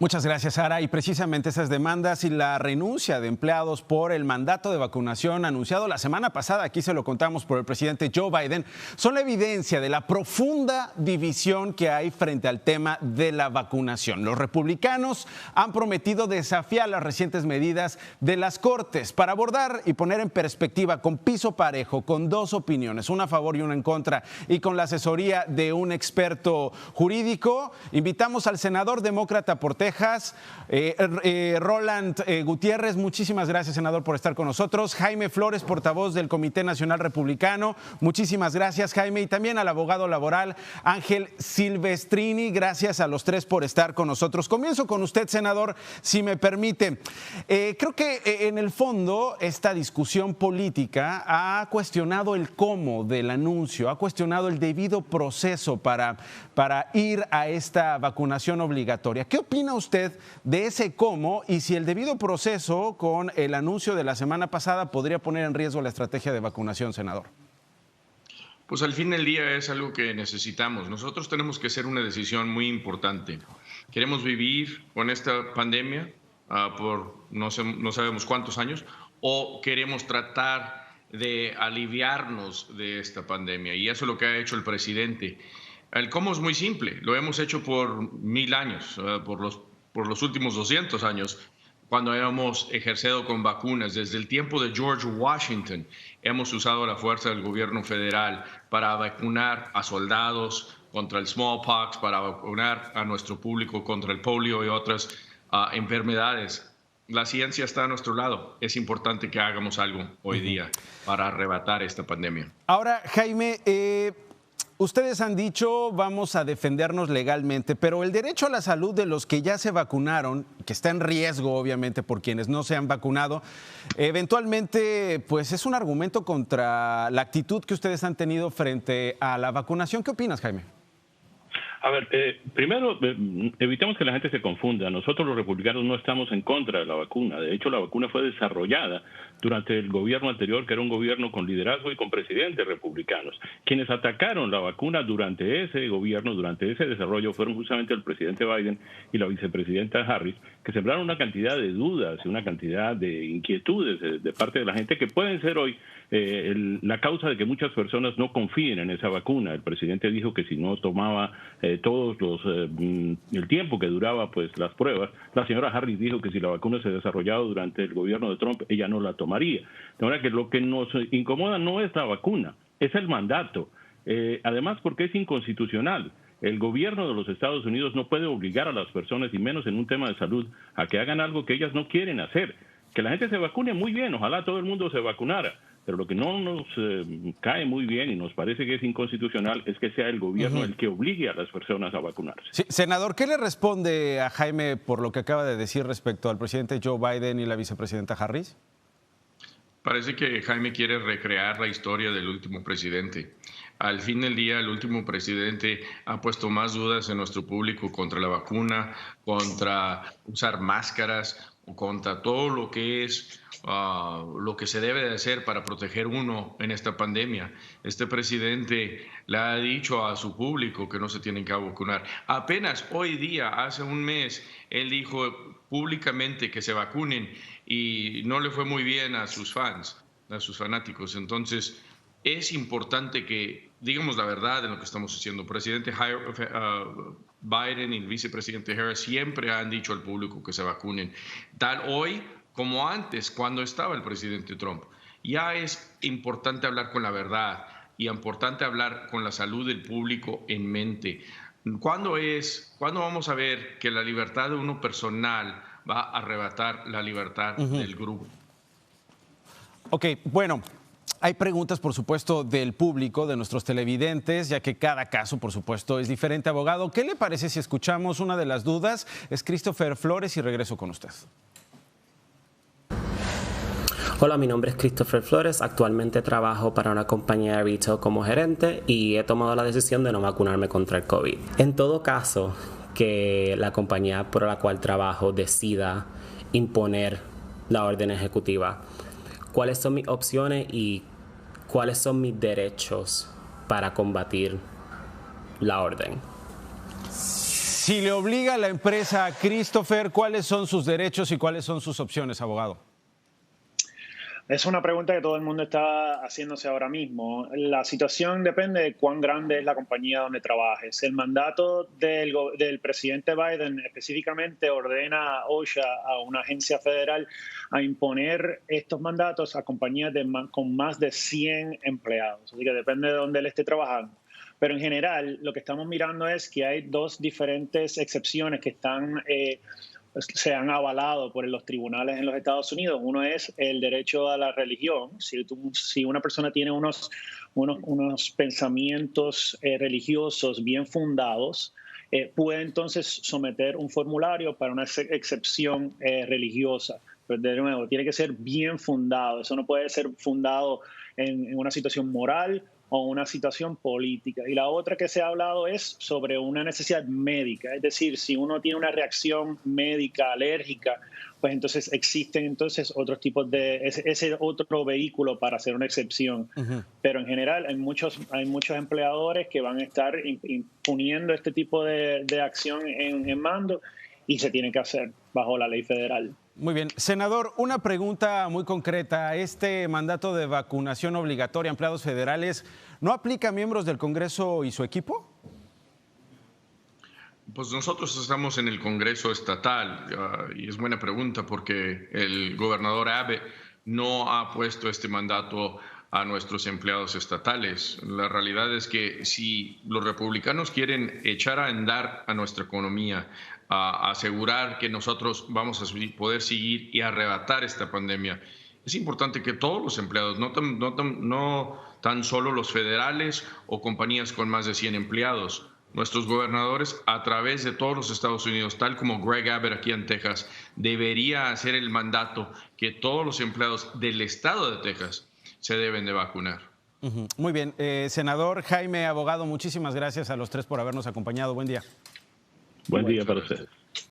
Muchas gracias, Sara. Y precisamente esas demandas y la renuncia de empleados por el mandato de vacunación anunciado la semana pasada, aquí se lo contamos por el presidente Joe Biden, son la evidencia de la profunda división que hay frente al tema de la vacunación. Los republicanos han prometido desafiar las recientes medidas de las Cortes para abordar y poner en perspectiva con piso parejo, con dos opiniones, una a favor y una en contra, y con la asesoría de un experto jurídico. Invitamos al senador demócrata por Texas, Roland Gutiérrez. Muchísimas gracias, senador, por estar con nosotros. Jaime Flores, portavoz del Comité Nacional Republicano. Muchísimas gracias, Jaime. Y también al abogado laboral Ángel Silvestrini. Gracias a los tres por estar con nosotros. Comienzo con usted, senador, si me permite. Creo que en el fondo esta discusión política ha cuestionado el cómo del anuncio, ha cuestionado el debido proceso para ir a esta vacunación obligatoria. ¿Qué opina usted de ese cómo y si el debido proceso con el anuncio de la semana pasada podría poner en riesgo la estrategia de vacunación, senador? Pues al fin del día es algo que necesitamos. Nosotros tenemos que hacer una decisión muy importante. ¿Queremos vivir con esta pandemia por no sabemos cuántos años o queremos tratar de aliviarnos de esta pandemia? Y eso es lo que ha hecho el presidente. El cómo es muy simple, lo hemos hecho por 1000 años, por los últimos 200 años, cuando hemos ejercido con vacunas. Desde el tiempo de George Washington hemos usado la fuerza del gobierno federal para vacunar a soldados contra el smallpox, para vacunar a nuestro público contra el polio y otras enfermedades. La ciencia está a nuestro lado. Es importante que hagamos algo hoy día para arrebatar esta pandemia. Ahora, Jaime, ustedes han dicho vamos a defendernos legalmente, pero el derecho a la salud de los que ya se vacunaron, que está en riesgo obviamente por quienes no se han vacunado, eventualmente pues es un argumento contra la actitud que ustedes han tenido frente a la vacunación. ¿Qué opinas, Jaime? A ver, primero, evitemos que la gente se confunda. Nosotros los republicanos no estamos en contra de la vacuna. De hecho, la vacuna fue desarrollada durante el gobierno anterior, que era un gobierno con liderazgo y con presidentes republicanos. Quienes atacaron la vacuna durante ese gobierno, durante ese desarrollo, fueron justamente el presidente Biden y la vicepresidenta Harris, que sembraron una cantidad de dudas y una cantidad de inquietudes de parte de la gente que pueden ser hoy la causa de que muchas personas no confíen en esa vacuna. El presidente dijo que si no tomaba el tiempo que duraba pues las pruebas, la señora Harris dijo que si la vacuna se desarrollaba durante el gobierno de Trump, ella no la tomaría. De manera que lo que nos incomoda no es la vacuna, es el mandato. Además, porque es inconstitucional. El gobierno de los Estados Unidos no puede obligar a las personas, y menos en un tema de salud, a que hagan algo que ellas no quieren hacer. Que la gente se vacune, muy bien, ojalá todo el mundo se vacunara. Pero lo que no nos cae muy bien y nos parece que es inconstitucional es que sea el gobierno el que obligue a las personas a vacunarse. Sí, senador, ¿qué le responde a Jaime por lo que acaba de decir respecto al presidente Joe Biden y la vicepresidenta Harris? Parece que Jaime quiere recrear la historia del último presidente. Al fin del día, el último presidente ha puesto más dudas en nuestro público contra la vacuna, contra usar máscaras, contra todo lo que es lo que se debe de hacer para proteger uno en esta pandemia. Este presidente le ha dicho a su público que no se tienen que vacunar. Apenas hoy día, hace un mes, él dijo públicamente que se vacunen y no le fue muy bien a sus fans, a sus fanáticos. Entonces, es importante que digamos la verdad en lo que estamos haciendo. Presidente Biden y el vicepresidente Harris siempre han dicho al público que se vacunen. Tal hoy como antes, cuando estaba el presidente Trump. Ya es importante hablar con la verdad y importante hablar con la salud del público en mente. ¿Cuándo vamos a ver que la libertad de uno personal va a arrebatar la libertad del grupo? Ok, bueno. Hay preguntas, por supuesto, del público, de nuestros televidentes, ya que cada caso, por supuesto, es diferente. Abogado, ¿qué le parece si escuchamos una de las dudas? Es Christopher Flores y regreso con usted. Hola, mi nombre es Christopher Flores. Actualmente trabajo para una compañía de retail como gerente y he tomado la decisión de no vacunarme contra el COVID. En todo caso, que la compañía por la cual trabajo decida imponer la orden ejecutiva, ¿cuáles son mis opciones y cuáles son mis derechos para combatir la orden? Si le obliga a la empresa a Christopher, ¿cuáles son sus derechos y cuáles son sus opciones, abogado? Es una pregunta que todo el mundo está haciéndose ahora mismo. La situación depende de cuán grande es la compañía donde trabajes. El mandato del presidente Biden específicamente ordena a OSHA, a una agencia federal, a imponer estos mandatos a compañías con más de 100 empleados. Así que depende de dónde él esté trabajando. Pero en general, lo que estamos mirando es que hay dos diferentes excepciones que se han avalado por los tribunales en los Estados Unidos. Uno es el derecho a la religión. Si una persona tiene unos pensamientos religiosos bien fundados, puede entonces someter un formulario para una excepción religiosa. Pero de nuevo, tiene que ser bien fundado. Eso no puede ser fundado en una situación moral o una situación política. Y la otra que se ha hablado es sobre una necesidad médica, es decir, si uno tiene una reacción médica alérgica, pues entonces existen otros tipos de ese otro vehículo para hacer una excepción. Pero en general hay muchos empleadores que van a estar imponiendo este tipo de acción en mando y se tiene que hacer bajo la ley federal. Muy bien. Senador, una pregunta muy concreta. ¿Este mandato de vacunación obligatoria a empleados federales no aplica a miembros del Congreso y su equipo? Pues nosotros estamos en el Congreso estatal y es buena pregunta porque el gobernador Abbott no ha puesto este mandato a nuestros empleados estatales. La realidad es que si los republicanos quieren echar a andar a nuestra economía, a asegurar que nosotros vamos a poder seguir y arrebatar esta pandemia, es importante que todos los empleados, no tan solo los federales o compañías con más de 100 empleados, nuestros gobernadores a través de todos los Estados Unidos, tal como Greg Abbott aquí en Texas, debería hacer el mandato que todos los empleados del estado de Texas se deben de vacunar. Muy bien. Senador Jaime, abogado, muchísimas gracias a los tres por habernos acompañado. Buen día. Buen día para ustedes.